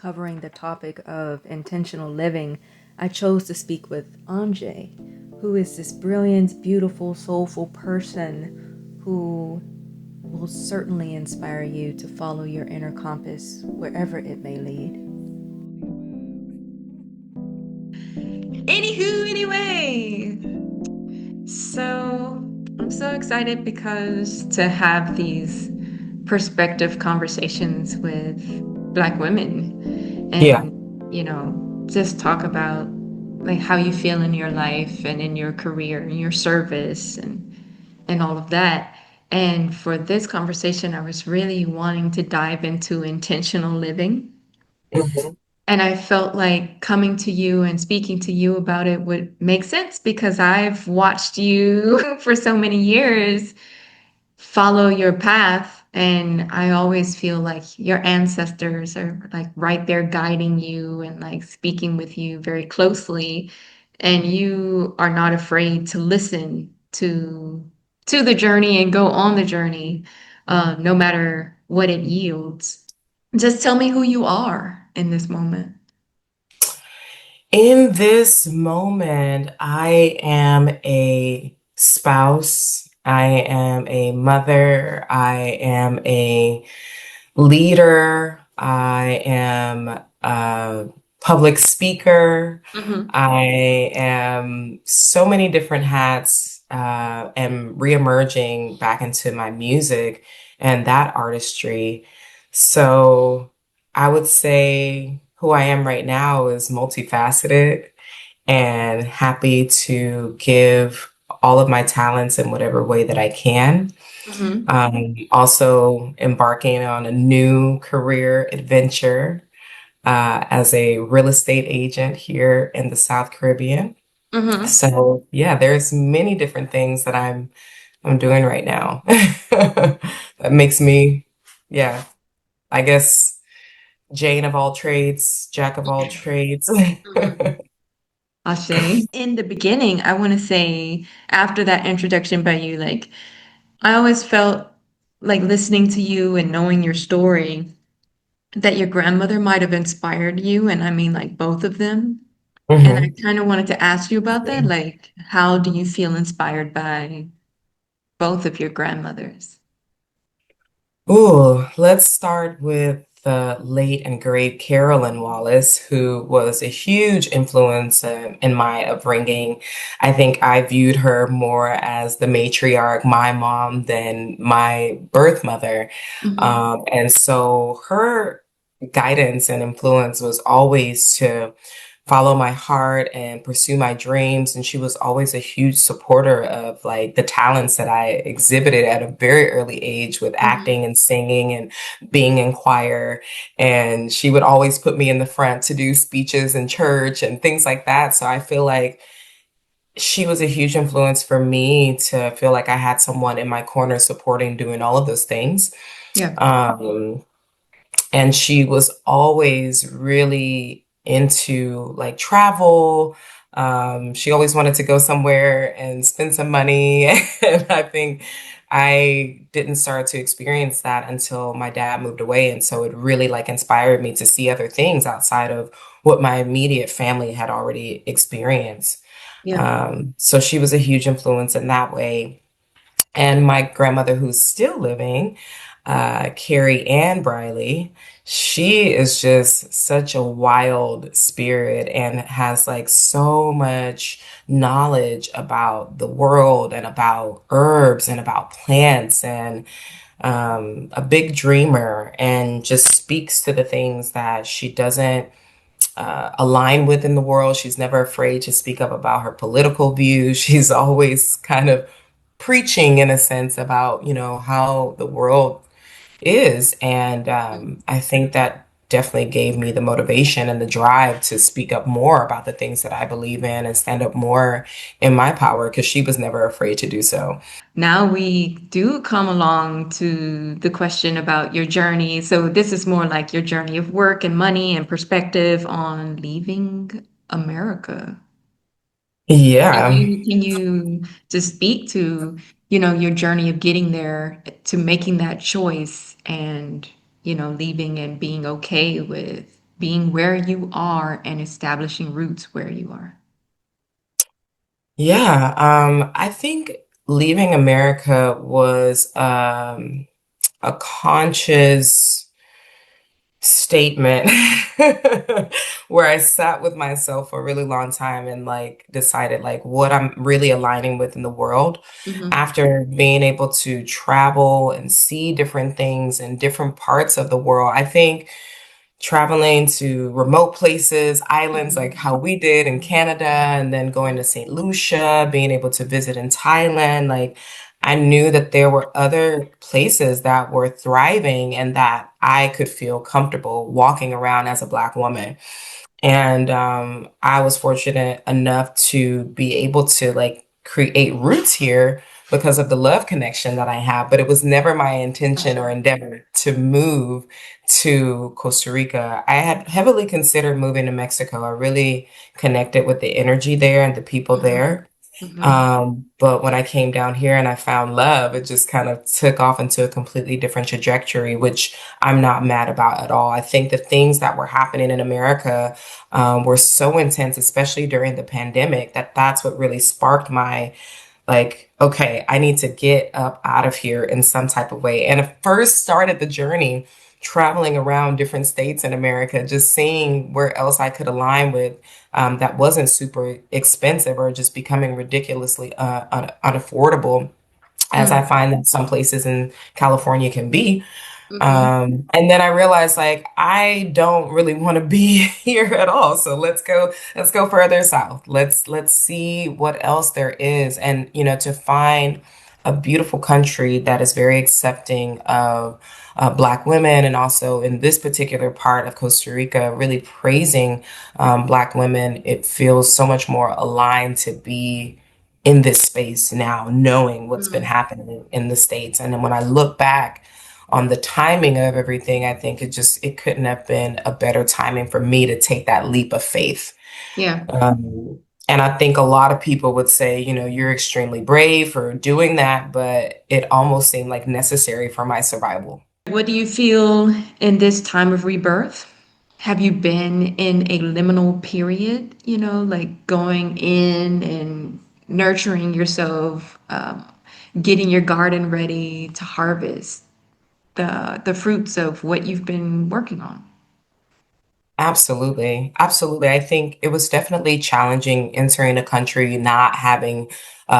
covering the topic of intentional living, I chose to speak with Anje, who is this brilliant, beautiful, soulful person who will certainly inspire you to follow your inner compass wherever it may lead. Anywho, anyway, so I'm so excited because to have these perspective conversations with Black women Yeah. and, just talk about like how you feel in your life and in your career and your service and all of that. And for this conversation, I was really wanting to dive into intentional living. Mhm. And I felt like coming to you and speaking to you about it would make sense because I've watched you for so many years follow your path. And I always feel like your ancestors are like right there guiding you and like speaking with you very closely. And you are not afraid to listen to the journey and go on the journey, no matter what it yields. Just tell me who you are in this moment. In this moment, I am a spouse. I am a mother. I am a leader. I am a public speaker. Hmm. I am so many different hats, am reemerging back into my music and that artistry. So I would say who I am right now is multifaceted and happy to give all of my talents in whatever way that I can. Hmm. Also embarking on a new career adventure as a real estate agent here in the South Caribbean. Hmm. So yeah, there's many different things that I'm doing right now. That makes me, yeah, I guess Jane of all trades, Jack of all trades. Ashe. In the beginning, I want to say after that introduction by you, like I always felt like listening to you and knowing your story that your grandmother might have inspired you, and I mean like both of them. And I Mhm. kind of wanted to ask you about that. Like, how do you feel inspired by both of your grandmothers? Ooh, let's start with the late and great Carolyn Wallace, who was a huge influence in my upbringing. I think I viewed her more as the matriarch, my mom, than my birth mother. Hmm. And so her guidance and influence was always to follow my heart and pursue my dreams. And she was always a huge supporter of like the talents that I exhibited at a very early age with Hmm. acting and singing and being in choir. And she would always put me in the front to do speeches in church and things like that. So I feel like she was a huge influence for me to feel like I had someone in my corner supporting doing all of those things. Yeah. Um, and she was always really into like travel. She always wanted to go somewhere and spend some money. And I think I didn't start to experience that until my dad moved away. And so it really like inspired me to see other things outside of what my immediate family had already experienced. Yeah. So she was a huge influence in that way. And my grandmother, who's still living, Carrie Ann Briley, she is just such a wild spirit and has like so much knowledge about the world and about herbs and about plants and a big dreamer and just speaks to the things that she doesn't align with in the world. She's never afraid to speak up about her political views. She's always kind of preaching in a sense about, how the world is. And I think that definitely gave me the motivation and the drive to speak up more about the things that I believe in and stand up more in my power because she was never afraid to do so. Now we do come along to the question about your journey. So this is more like your journey of work and money and perspective on leaving America. Yeah. Can you just speak to, your journey of getting there to making that choice and, leaving and being okay with being where you are and establishing roots where you are? Yeah, I think leaving America was a conscious statement where I sat with myself for a really long time and like decided like what I'm really aligning with in the world Hmm. after being able to travel and see different things in different parts of the world. I think traveling to remote places, islands like Hmm. how we did in Canada, and then going to St. Lucia, being able to visit in Thailand. Like, I knew that there were other places that were thriving and that I could feel comfortable walking around as a Black woman. And I was fortunate enough to be able to like create roots here because of the love connection that I have. But it was never my intention or Gotcha. endeavor to move to Costa Rica. I had heavily considered moving to Mexico. I really connected with the energy there and the people Hmm. there. Hmm. But when I came down here and I found love, it just kind of took off into a completely different trajectory, which I'm not mad about at all. I think the things that were happening in America were so intense, especially during the pandemic, that that's what really sparked my like, okay, I need to get up out of here in some type of way. And I first started the journey traveling around different states in America, just seeing where else I could align with that wasn't super expensive or just becoming ridiculously unaffordable, as I find that some places in California can be. Hmm. And then I realized like I don't really want to be here at all. So let's go further south. Let's see what else there is. And you know, to find a beautiful country that is very accepting of Black women, and also in this particular part of Costa Rica, really praising Black women, it feels so much more aligned to be in this space now, knowing what's been Hmm. happening in the States. And then when I look back on the timing of everything, I think it couldn't have been a better timing for me to take that leap of faith. Yeah. And I think a lot of people would say, you know, you're extremely brave for doing that, but it almost seemed like necessary for my survival. What do you feel in this time of rebirth? Have you been in a liminal period, like going in and nurturing yourself, getting your garden ready to harvest the fruits of what you've been working on? Absolutely. Absolutely. I think it was definitely challenging entering a country not having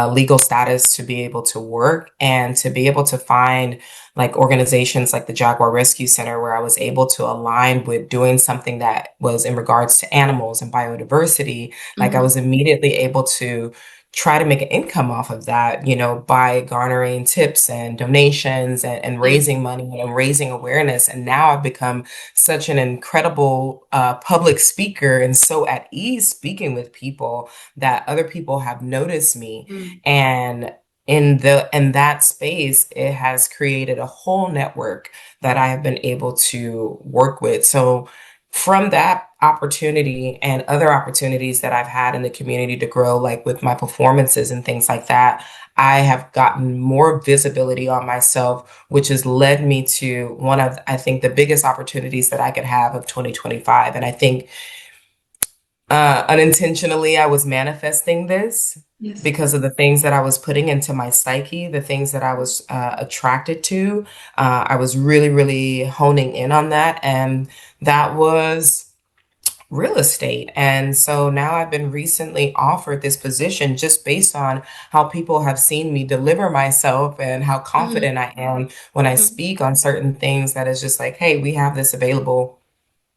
legal status to be able to work and to be able to find like organizations like the Jaguar Rescue Center where I was able to align with doing something that was in regards to animals and biodiversity. Like I Hmm. was immediately able to try to make an income off of that, you know, by garnering tips and donations and Mm. raising money and raising awareness. And now I've become such an incredible public speaker and so at ease speaking with people that other people have noticed me. Mm. And in that space, it has created a whole network that I have been able to work with. So from that opportunity and other opportunities that I've had in the community to grow, like with my performances and things like that, I have gotten more visibility on myself, which has led me to one of, I think, the biggest opportunities that I could have of 2025. And I think unintentionally, I was manifesting this Yes. because of the things that I was putting into my psyche, the things that I was attracted to. I was really, really honing in on that. And that was real estate. And so now I've been recently offered this position just based on how people have seen me deliver myself and how Hmm. confident I am when I Hmm. speak on certain things that is just like, hey, we have this available,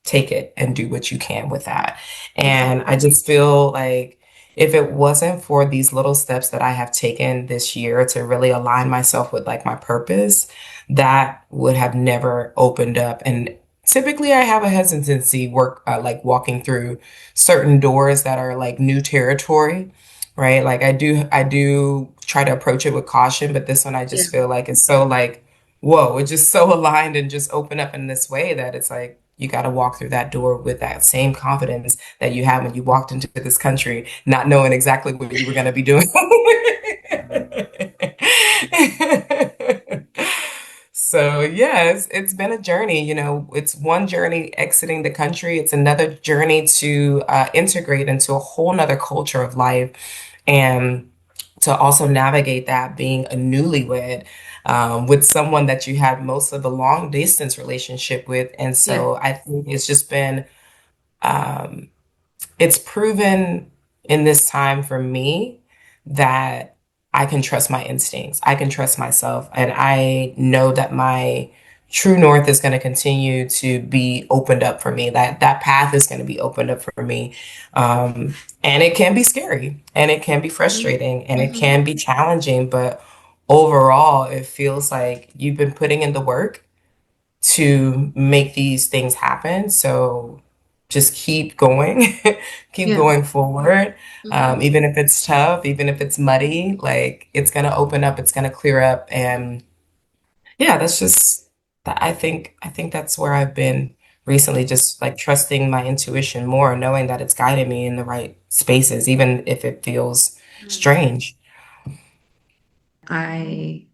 take it and do what you can with that. And Exactly. I just feel like if it wasn't for these little steps that I have taken this year to really align myself with like my purpose, that would have never opened up. And typically I have a hesitancy like walking through certain doors that are like new territory, right? Like I do try to approach it with caution, but this one I Yeah. just feel like it's so like whoa, it's just so aligned and just open up in this way that it's like you got to walk through that door with that same confidence that you had when you walked into this country, not knowing exactly what you were going to be doing. So yeah, it's been a journey. It's one journey exiting the country. It's another journey to integrate into a whole nother culture of life and to also navigate that being a newlywed with someone that you had most of the long distance relationship with. And Yeah, so I think it's just been um, it's proven in this time for me that I can trust my instincts. I can trust myself. And I know that my true north is going to continue to be opened up for me. That path is going to be opened up for me. Um, and it can be scary and it can be hmm frustrating and it hmm can be challenging, but overall, it feels like you've been putting in the work to make these things happen. So just keep going, keep yeah. going forward. hmm Even if it's tough, even if it's muddy, like it's going to open up, it's going to clear up. And yeah, that's just, I think that's where I've been recently, just like trusting my intuition more, knowing that it's guiding me in the right spaces, even if it feels strange. I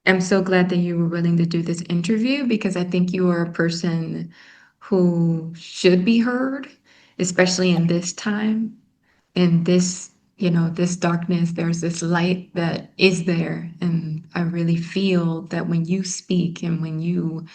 am so glad that you were willing to do this interview because I think you are a person who should be heard, especially in this time. In this, this darkness, there's this light that is there. And I really feel that when you speak and when you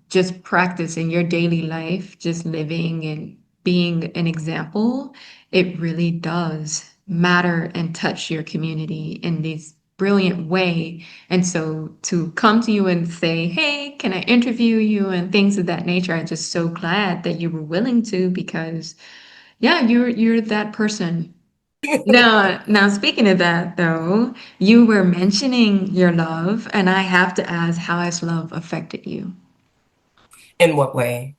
just practice in your daily life, just living and being an example, it really does matter and touch your community in this brilliant way. And so to come to you and say, hey, can I interview you and things of that nature, I'm just so glad that you were willing to because yeah, you're that person. Now speaking of that though, you were mentioning your love, and I have to ask, how has love affected you? In what way?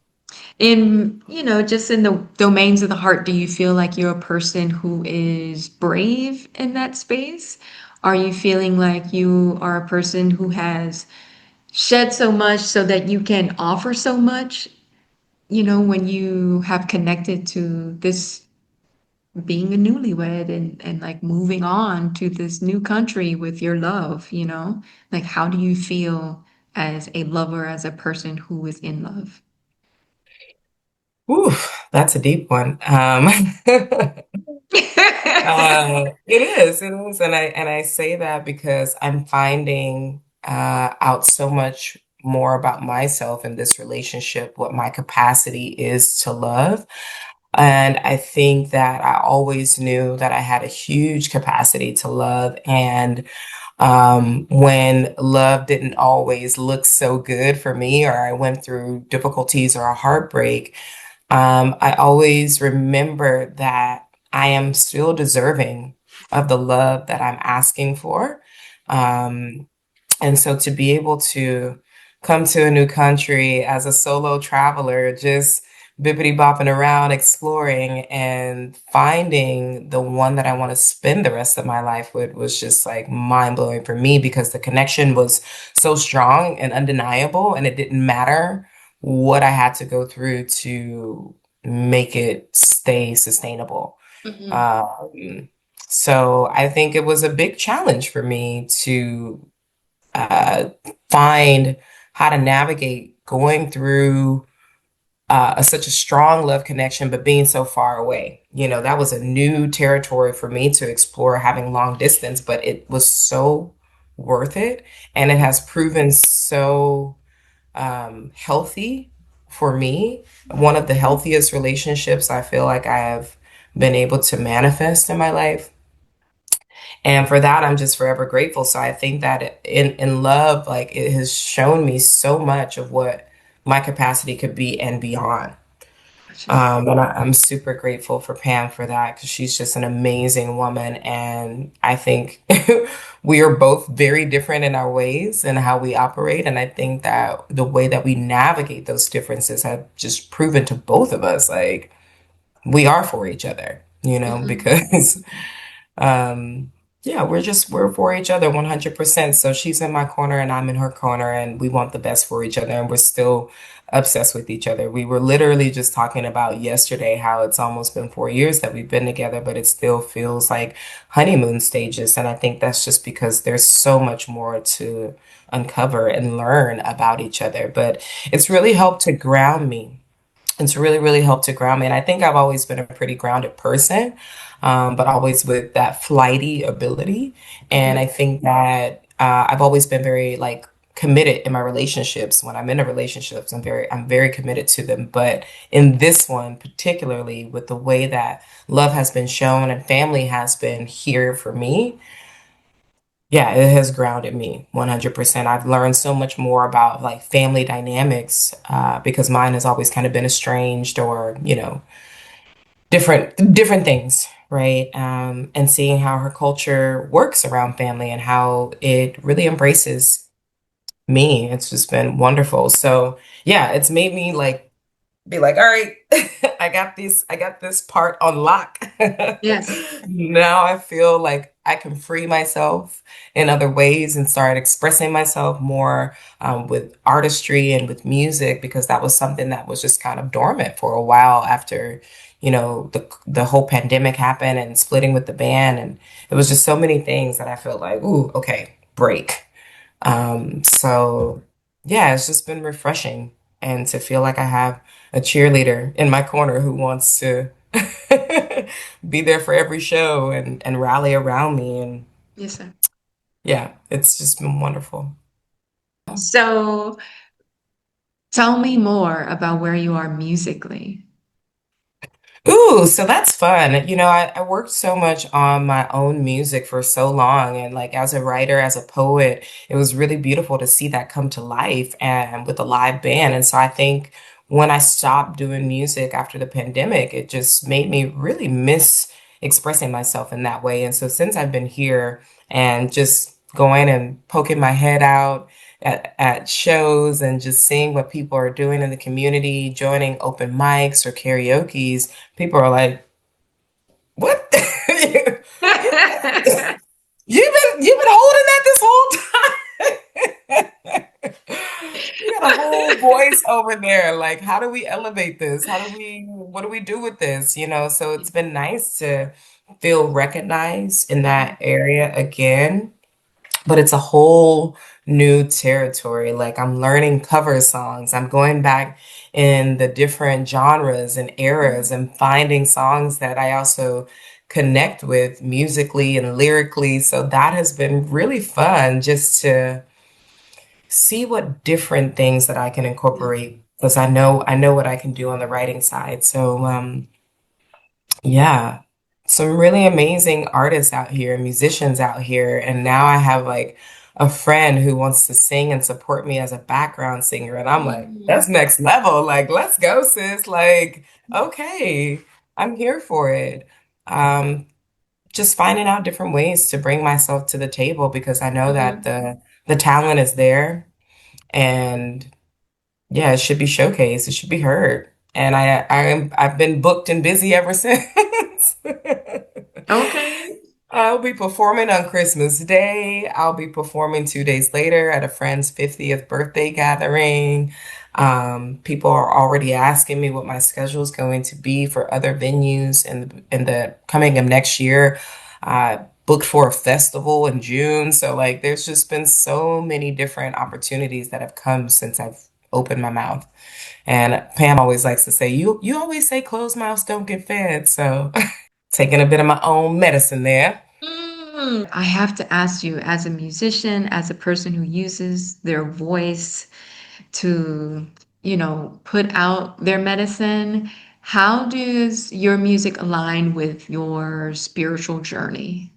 In, just in the domains of the heart, do you feel like you're a person who is brave in that space? Are you feeling like you are a person who has shed so much so that you can offer so much, when you have connected to this being a newlywed and like moving on to this new country with your love, Like how do you feel as a lover, as a person who is in love? Ooh, that's a deep one. It is, and I say that because I'm finding out so much more about myself in this relationship, what my capacity is to love. And I think that I always knew that I had a huge capacity to love. And when love didn't always look so good for me, or I went through difficulties or a heartbreak, I always remember that I am still deserving of the love that I'm asking for. Um, and so to be able to come to a new country as a solo traveler, just bippity bopping around, exploring and finding the one that I want to spend the rest of my life with was just like mind blowing for me because the connection was so strong and undeniable, and it didn't matter what I had to go through to make it stay sustainable. Mhm. Um, so I think it was a big challenge for me to uh, find how to navigate going through such a strong love connection, but being so far away. That was a new territory for me to explore having long distance, but it was so worth it. And it has proven so healthy for me. One of the healthiest relationships I feel like I have been able to manifest in my life. And for that, I'm just forever grateful. So I think that in love, like it has shown me so much of what my capacity could be and beyond. Gotcha. And I'm super grateful for Pam for that because she's just an amazing woman. And I think we are both very different in our ways and how we operate. And I think that the way that we navigate those differences have just proven to both of us like we are for each other, Mhm. because um, yeah, we're for each other 100%. So she's in my corner and I'm in her corner and we want the best for each other and we're still obsessed with each other. We were literally just talking about yesterday how it's almost been 4 years that we've been together, but it still feels like honeymoon stages. And I think that's just because there's so much more to uncover and learn about each other. But it's really helped to ground me. It's really, really helped to ground me. And I think I've always been a pretty grounded person, but always with that flighty ability. And I Mhm. think that I've always been very like committed in my relationships. When I'm in a relationships, I'm very committed to them. But in this one, particularly with the way that love has been shown and family has been here for me, yeah, it has grounded me 100%. I've learned so much more about like family dynamics because mine has always kind of been estranged or, different things, right? And seeing how her culture works around family and how it really embraces me. It's just been wonderful. So yeah, it's made me like be like, all right, I got this part on lock. Yes. Now I feel like I can free myself in other ways and start expressing myself more with artistry and with music because that was something that was just kind of dormant for a while after, the whole pandemic happened and splitting with the band, and it was just so many things that I felt like, ooh, okay, break. So yeah, it's just been refreshing and to feel like I have a cheerleader in my corner who wants to be there for every show and rally around me. And Yes, sir. yeah, it's just been wonderful. So tell me more about where you are musically. Ooh, so that's fun. I worked so much on my own music for so long. And like as a writer, as a poet, it was really beautiful to see that come to life and with a live band. And so I think when I stopped doing music after the pandemic, it just made me really miss expressing myself in that way. And so since I've been here and just going and poking my head out at shows and just seeing what people are doing in the community, joining open mics or karaoke's, people are like, "What? you, you've been holding that this whole time? You got a whole voice over there. Like, how do we elevate this? What do we do with this? So it's been nice to feel recognized in that area again, but it's a whole new territory. Like I'm learning cover songs. I'm going back in the different genres and eras and finding songs that I also connect with musically and lyrically. So that has been really fun just to see what different things that I can incorporate because I know what I can do on the writing side. So yeah, some really amazing artists out here, musicians out here. And now I have like a friend who wants to sing and support me as a background singer. And I'm like, Mhm. that's next level. Like, let's go, sis. Like, okay, I'm here for it. Um, just finding out different ways to bring myself to the table because I know that Mhm. the talent is there and yeah, it should be showcased. It should be heard. And I've been booked and busy ever since. Okay. I'll be performing on Christmas Day. I'll be performing 2 days later at a friend's 50th birthday gathering. People are already asking me what my schedule is going to be for other venues in the coming of next year. I booked for a festival in June. So like there's just been so many different opportunities that have come since I've opened my mouth. And Pam always likes to say, you always say closed mouths don't get fed. So taking a bit of my own medicine there. I have to ask you, as a musician, as a person who uses their voice to, put out their medicine, how does your music align with your spiritual journey?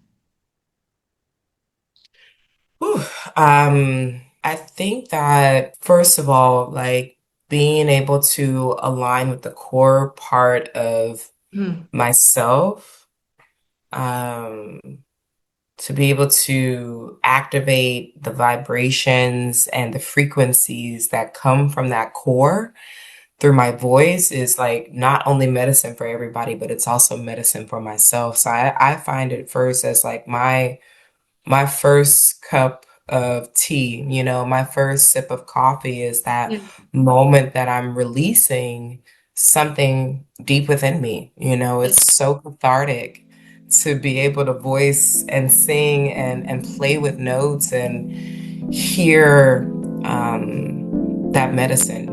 Whew. I think that first of all, like being able to align with the core part of Hmm. myself, um, to be able to activate the vibrations and the frequencies that come from that core through my voice is like not only medicine for everybody, but it's also medicine for myself. So I find it first as like my first cup of tea. You know, my first sip of coffee is that Yeah. moment that I'm releasing something deep within me. You know, Yeah. it's so cathartic to be able to voice and sing and play with notes and hear that medicine